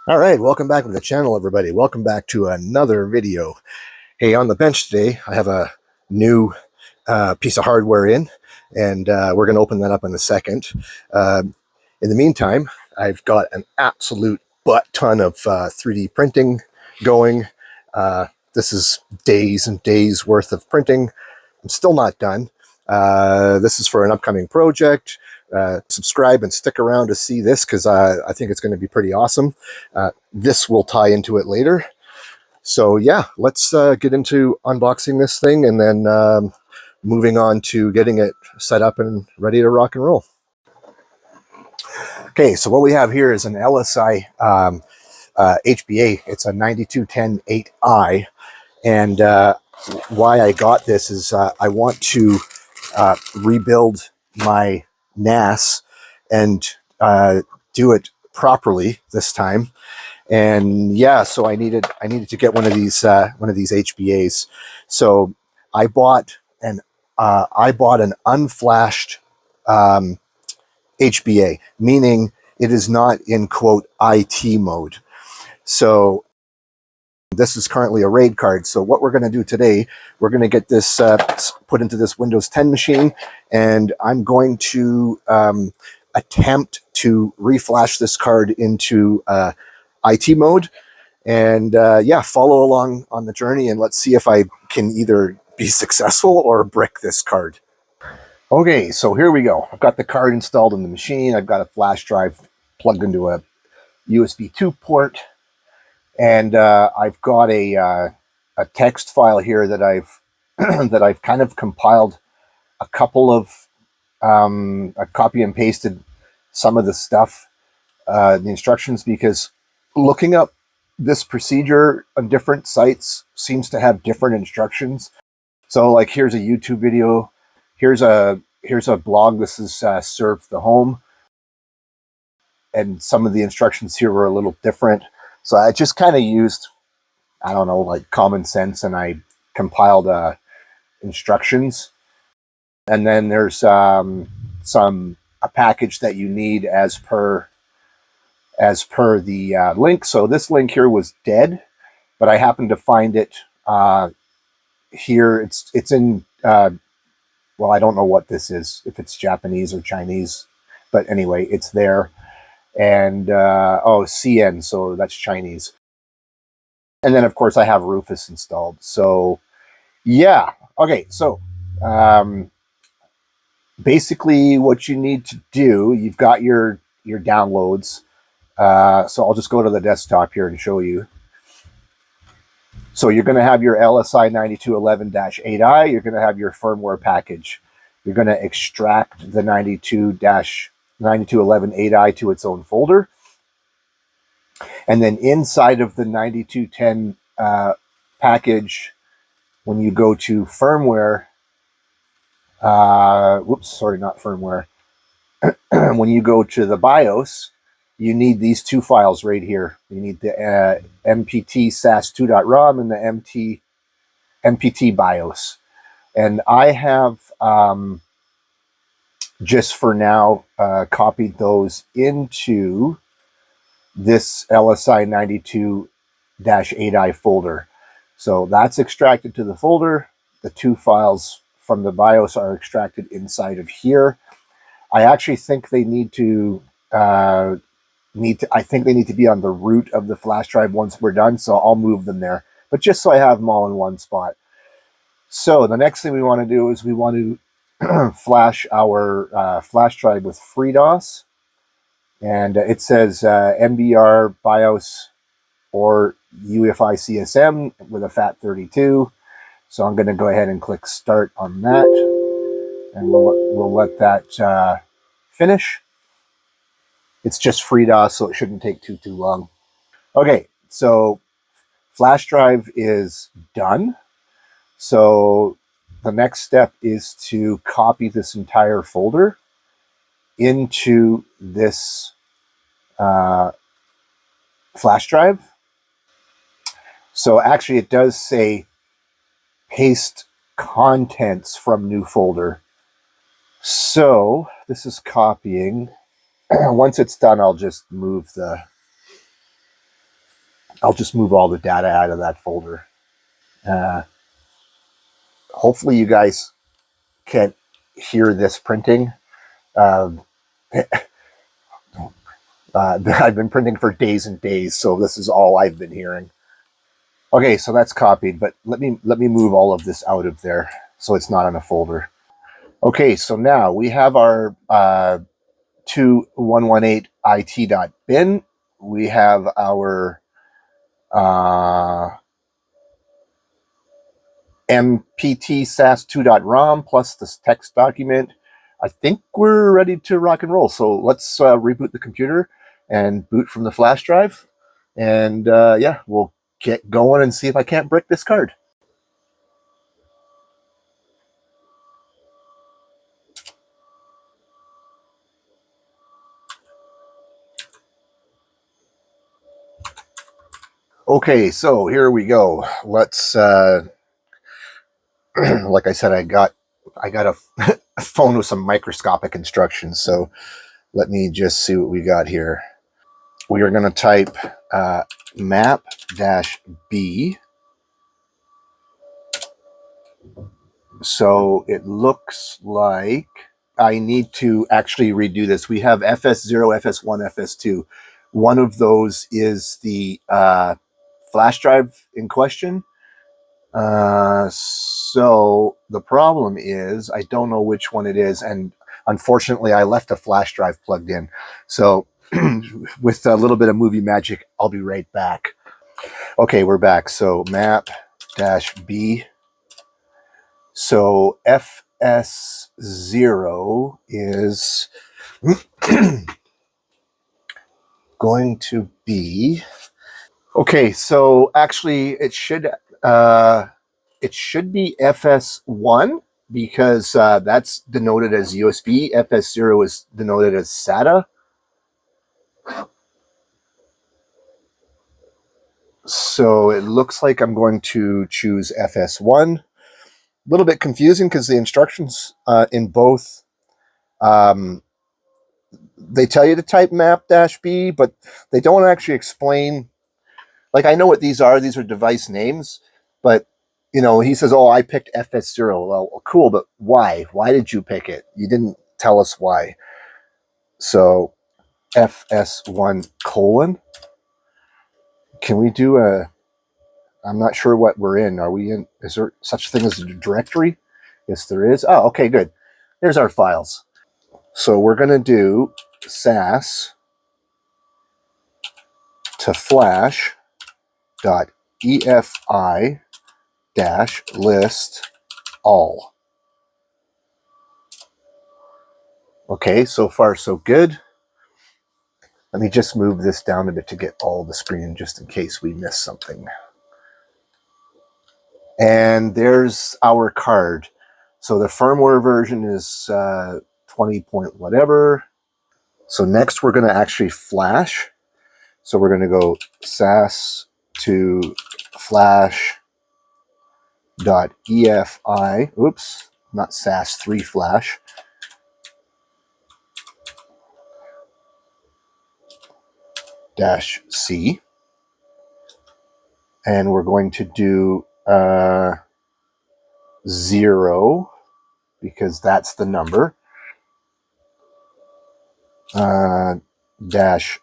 All right, welcome back to the channel, everybody. Welcome back to another video. Hey, on the bench today, I have a new piece of hardware in, and we're going to open that up in a second. In the meantime, I've got an absolute butt ton of 3D printing going. This is days and days worth of printing. I'm still not done. This is for an upcoming project. Subscribe and stick around to see this because I think it's going to be pretty awesome. This will tie into it later. So yeah, let's get into unboxing this thing and then moving on to getting it set up and ready to rock and roll. Okay, so what we have here is an LSI HBA. It's a 9210-8i, and why I got this is I want to rebuild my NAS and do it properly this time. And yeah, so I needed to get one of these HBAs. So I bought an unflashed HBA, meaning it is not in quote IT mode. So this is currently a RAID card. So what we're going to do today, we're going to get this put into this Windows 10 machine, and I'm going to attempt to reflash this card into IT mode. And yeah, follow along on the journey, and let's see if I can either be successful or brick this card. Okay, so here we go. I've got the card installed in the machine. I've got a flash drive plugged into a USB 2 port. And I've got a text file here that I've that I've kind of compiled a couple of I've copy and pasted some of the stuff, the instructions, because looking up this procedure on different sites seems to have different instructions. So like here's a YouTube video, here's a blog. This is Serve the Home, and some of the instructions here were a little different. So I just kind of used, I don't know, like common sense, and I compiled instructions. And then there's a package that you need as per the link. So this link here was dead, but I happened to find it here. It's in well, I don't know what this is, if it's Japanese or Chinese, but anyway, it's there. And oh, CN, so that's Chinese. And then of course I have Rufus installed. So yeah, okay, so basically what you need to do, you've got your downloads. So I'll just go to the desktop here and show you. So you're going to have your LSI 9211-8i. You're going to have your firmware package. You're going to extract the 9211-8i to its own folder. And then inside of the 9210 package, when you go to firmware, whoops, sorry, not firmware. When you go to the BIOS, you need these two files right here. You need the mpt sas2.rom and the mpt BIOS. And I have, just for now, copied those into this LSI 92-8i folder. So that's extracted to the folder. The two files from the BIOS are extracted inside of here. I actually think they need to I think they need to be on the root of the flash drive once we're done, so I'll move them there. But just so I have them all in one spot. So the next thing we want to do is we want to flash our flash drive with FreeDOS. And it says MBR BIOS or UEFI CSM with a FAT32. So I'm going to go ahead and click Start on that, and we'll let that finish. It's just FreeDOS, so it shouldn't take too long. Okay, so flash drive is done. So the next step is to copy this entire folder into this flash drive. So actually it does say paste contents from new folder. So this is copying. Once it's done, I'll just move the I'll just move all the data out of that folder. Hopefully you guys can hear this printing. Um, I've been printing for days and days, so this is all I've been hearing. Okay, so that's copied, but let me move all of this out of there so it's not in a folder. Okay, so now we have our 2118it.bin. We have our mpt sas2.rom plus this text document. I think we're ready to rock and roll. So let's reboot the computer and boot from the flash drive. And yeah, we'll get going and see if I can't brick this card. Okay, so here we go. Let's like I said, I got a phone with some microscopic instructions. So let me just see what we got here. We are going to type map-b. So it looks like I need to actually redo this. We have FS0, FS1, FS2. One of those is the flash drive in question. So the problem is I don't know which one it is, and unfortunately I left a flash drive plugged in. So with a little bit of movie magic, I'll be right back. Okay, we're back. So map-b. So FS0 is going to be okay. So actually, it should be FS1 because that's denoted as USB. FS0 is denoted as SATA. So it looks like I'm going to choose FS1. A little bit confusing because the instructions in both they tell you to type map-b, but they don't actually explain. Like, I know what these are. These are device names, but you know, he says, "Oh, I picked FS0." Well, cool, but why? Why did you pick it? You didn't tell us why. So FS1 colon. Can we do a? I'm not sure what we're in. Are we in? Is there such a thing as a directory? Yes, there is. Oh, okay, good. There's our files. So we're going to do sas to flash dot efi dash list all. Okay, so far so good. Let me just move this down a bit to get all the screen just in case we miss something. And there's our card. So the firmware version is 20 point whatever. So next we're going to actually flash. So we're going to go sas to flash dot efi. Oops, not sas3 flash. Dash C. And we're going to do 0 because that's the number. Dash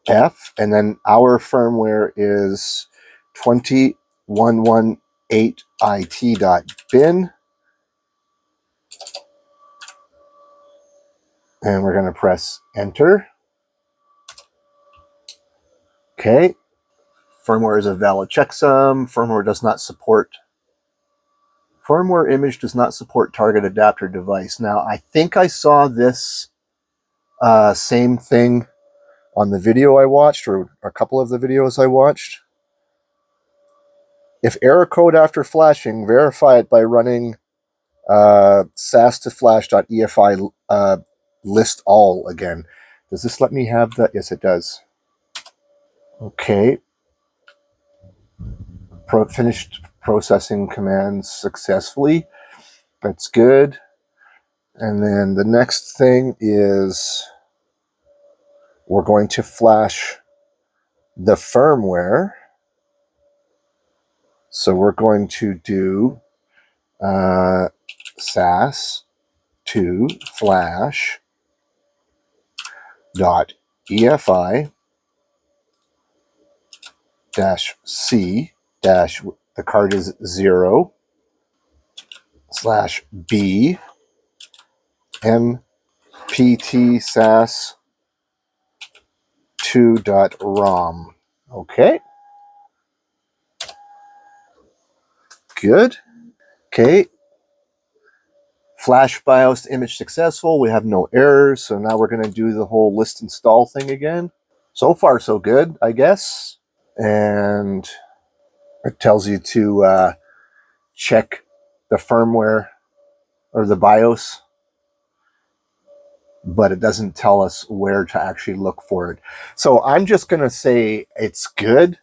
F, and then our firmware is 2118it.bin. And we're going to press enter. Okay. Firmware is a valid checksum. Firmware image does not support target adapter device. Now, I think I saw this same thing on the video I watched, or a couple of the videos I watched. If error code after flashing, verify it by running sas to flash.efi list all again. Does this let me have that? Yes, it does. Okay. Finished processing commands successfully. That's good. And then the next thing is we're going to flash the firmware. So we're going to do SAS to flash dot EFI dash C dash, the card is 0 slash B MPT SAS 2.ROM. Okay, good. Okay, Flash BIOS image successful. We have no errors. So now we're going to do the whole list install thing again. So far, so good, I guess. And it tells you to check the firmware or the BIOS, but it doesn't tell us where to actually look for it. So I'm just going to say it's good.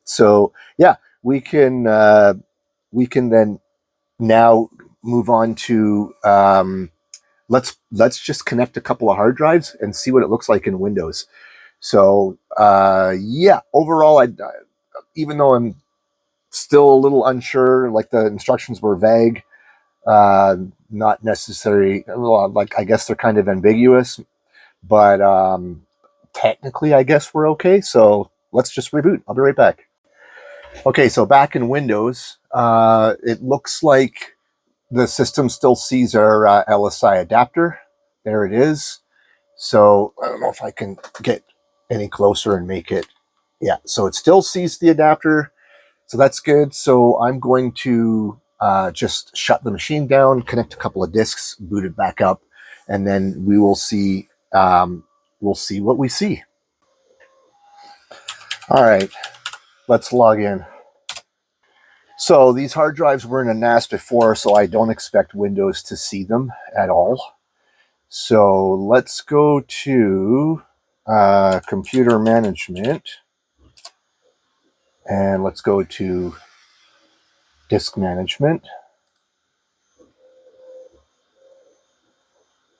So yeah, we can then now move on to let's just connect a couple of hard drives and see what it looks like in Windows. So yeah, overall, even though I'm still a little unsure, like the instructions were vague, not necessary. Like I guess they're kind of ambiguous, but technically, I guess we're okay. So let's just reboot. I'll be right back. Okay, so back in Windows, it looks like the system still sees our LSI adapter. There it is. So I don't know if I can get any closer and make it. Yeah, so it still sees the adapter. So that's good. So I'm going to just shut the machine down, connect a couple of disks, boot it back up, and then we will see. We'll see what we see. All right, let's log in. So these hard drives were in a NAS before, so I don't expect Windows to see them at all. So let's go to computer management, and let's go to disk management.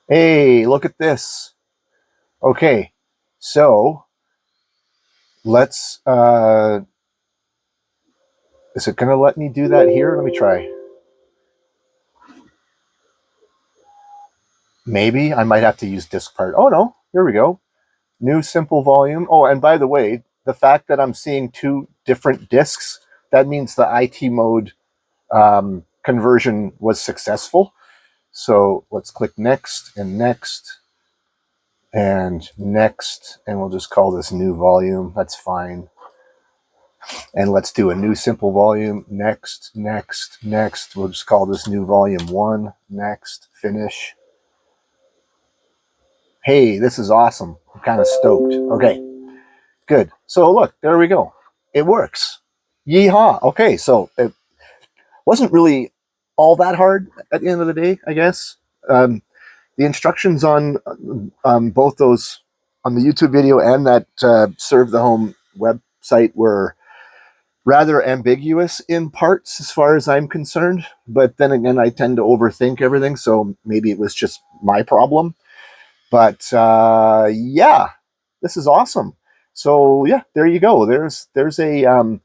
Hey, look at this. Okay, so let's, is it going to let me do that here? Let me try. Maybe I might have to use disk part. Oh no, here we go. New simple volume. Oh, and by the way, the fact that I'm seeing two different disks, that means the IT mode conversion was successful. So let's click next and next and next, and we'll just call this new volume. That's fine. And let's do a new simple volume. Next, next, next. We'll just call this new volume 1. Next, finish. Hey, this is awesome. I'm kind of stoked. Okay, good. So look, there we go. It works. Yeehaw. Okay, so it wasn't really all that hard at the end of the day, I guess. The instructions on both those, on the YouTube video and that Serve the Home website, were rather ambiguous in parts as far as I'm concerned. But then again, I tend to overthink everything, so maybe it was just my problem. But yeah, this is awesome. So yeah, there you go. There's a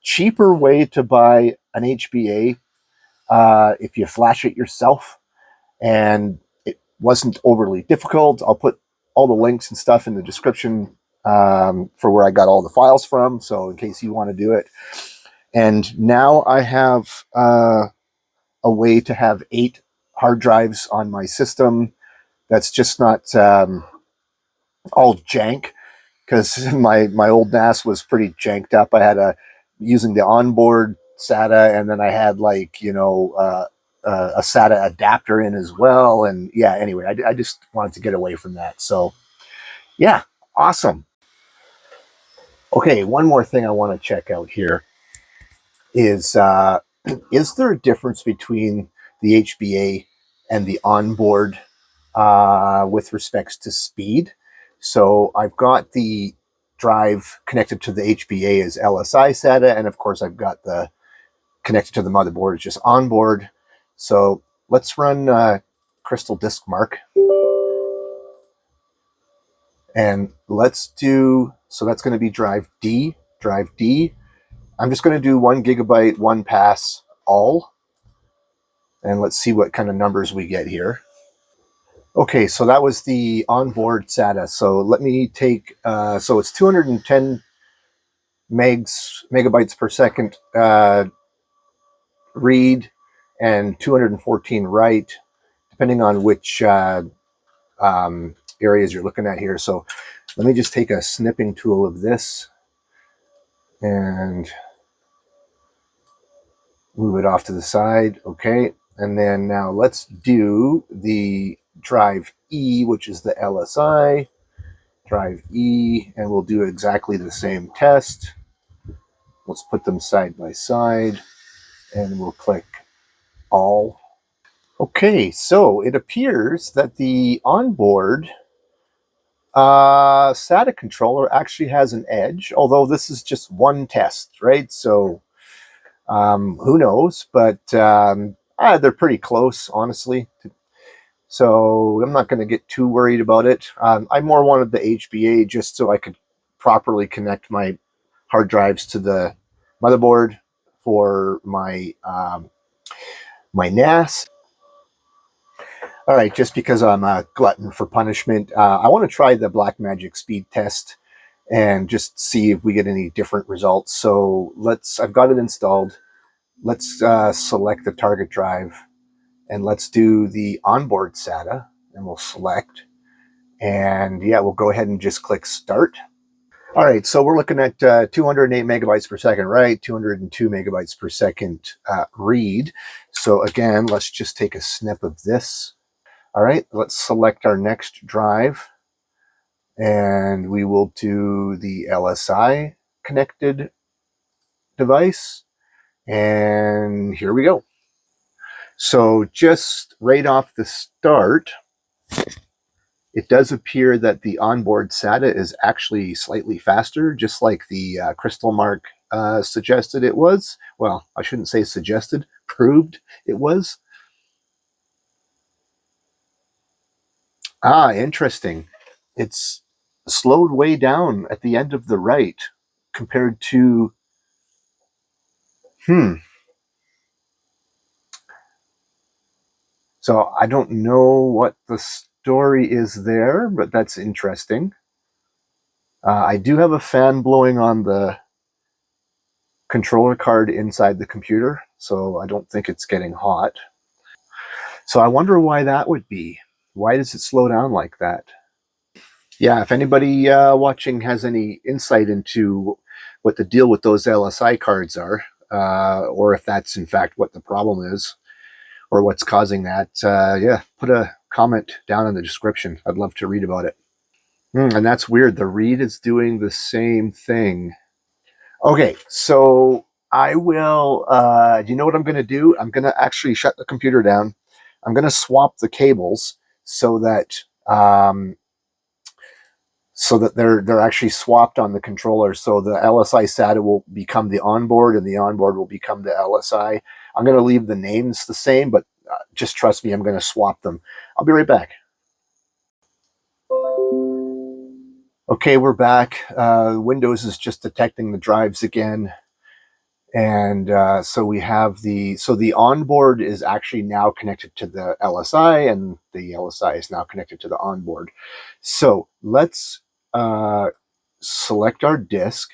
cheaper way to buy an HBA if you flash it yourself, and it wasn't overly difficult. I'll put all the links and stuff in the description for where I got all the files from, so in case you want to do it. And now I have a way to have 8 hard drives on my system. That's just not all jank, because my old NAS was pretty janked up. I had using the onboard SATA, and then I had like a SATA adapter in as well. And yeah, anyway, I just wanted to get away from that. So yeah, awesome. Okay, one more thing I want to check out here is there a difference between the HBA and the onboard with respects to speed? So I've got the drive connected to the HBA as LSI SATA, and of course I've got the connected to the motherboard is just onboard. So let's run Crystal Disk Mark, And let's do, so that's going to be drive D. I'm just going to do 1 gigabyte, 1 pass, all. And let's see what kind of numbers we get here. Okay, so that was the onboard SATA. So let me take, so it's 210 megabytes per second read and 214 write, depending on which areas you're looking at here. So let me just take a snipping tool of this and move it off to the side. Okay, and then now let's do the drive E, which is the LSI. Drive E, and we'll do exactly the same test. Let's put them side by side, and we'll click all. Okay, so it appears that the onboard SATA controller actually has an edge, although this is just one test, right? So who knows, but they're pretty close, honestly. So I'm not going to get too worried about it. I more wanted the HBA just so I could properly connect my hard drives to the motherboard for my my NAS. All right, just because I'm a glutton for punishment, I want to try the Blackmagic speed test and just see if we get any different results. So I've got it installed. Let's select the target drive and let's do the onboard SATA, and we'll select. And yeah, we'll go ahead and just click start. All right, so we're looking at 208 megabytes per second write, 202 megabytes per second read. So again, let's just take a snip of this. All right, let's select our next drive, and we will do the LSI connected device. And here we go. So just right off the start, it does appear that the onboard SATA is actually slightly faster, just like the Crystal Mark suggested it was. Well, I shouldn't say suggested, proved it was. Ah, interesting. It's slowed way down at the end of the write compared to, So I don't know what the story is there, but that's interesting. I do have a fan blowing on the controller card inside the computer, so I don't think it's getting hot. So I wonder why that would be. Why does it slow down like that? Yeah, if anybody watching has any insight into what the deal with those LSI cards are, or if that's in fact what the problem is, or what's causing that, yeah, put a comment down in the description. I'd love to read about it. And that's weird. The read is doing the same thing. Okay, so I will, do you know what I'm going to do? I'm going to actually shut the computer down. I'm going to swap the cables so that they're actually swapped on the controller. So the LSI SATA will become the onboard, and the onboard will become the LSI. I'm going to leave the names the same, but just trust me, I'm going to swap them. I'll be right back. Okay, we're back. Windows is just detecting the drives again. And so we have the onboard is actually now connected to the LSI, and the LSI is now connected to the onboard. So let's select our disk.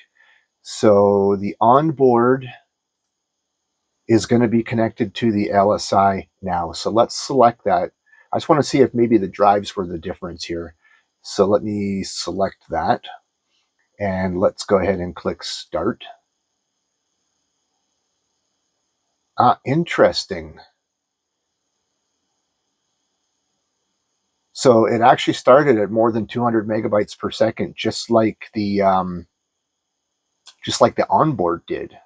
So the onboard is going to be connected to the LSI now. So let's select that. I just want to see if maybe the drives were the difference here. So let me select that, and let's go ahead and click start. Interesting. So it actually started at more than 200 megabytes per second, just like the onboard did.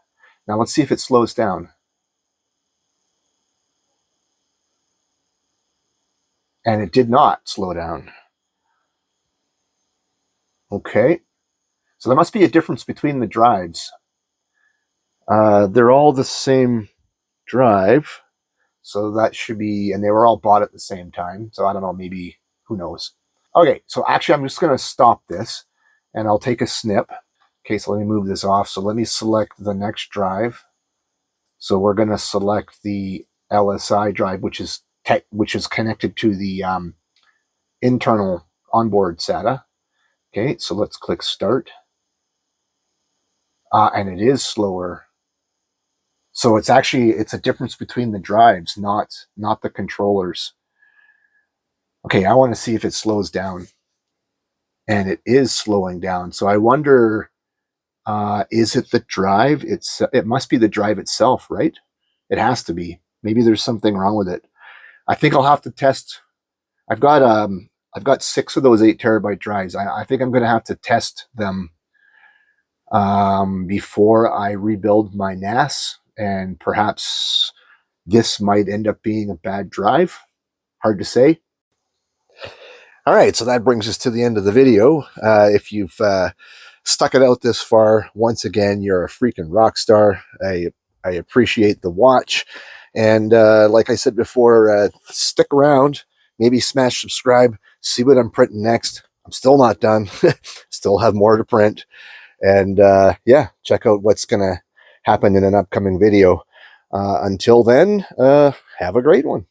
Now let's see if it slows down. And it did not slow down. Okay, so there must be a difference between the drives. They're all the same drive, so that should be, and they were all bought at the same time. So I don't know, maybe, who knows? Okay, so actually I'm just going to stop this and I'll take a snip. Okay, so let me move this off. So let me select the next drive. So we're going to select the LSI drive, which is connected to the internal onboard SATA. Okay, so let's click start. And it is slower. So it's a difference between the drives, not the controllers. Okay, I want to see if it slows down. And it is slowing down. So I wonder, is it the drive? It must be the drive itself, right? It has to be. Maybe there's something wrong with it. I think I'll have to test. I've got 6 of those 8 TB drives. I think I'm going to have to test them before I rebuild my NAS, and perhaps this might end up being a bad drive. Hard to say. All right, so that brings us to the end of the video. If you've stuck it out this far, once again, you're a freaking rock star. I appreciate the watch. And like I said before, stick around, maybe smash subscribe, see what I'm printing next. I'm still not done. Still have more to print. And yeah, check out what's going to happen in an upcoming video. Until then, have a great one.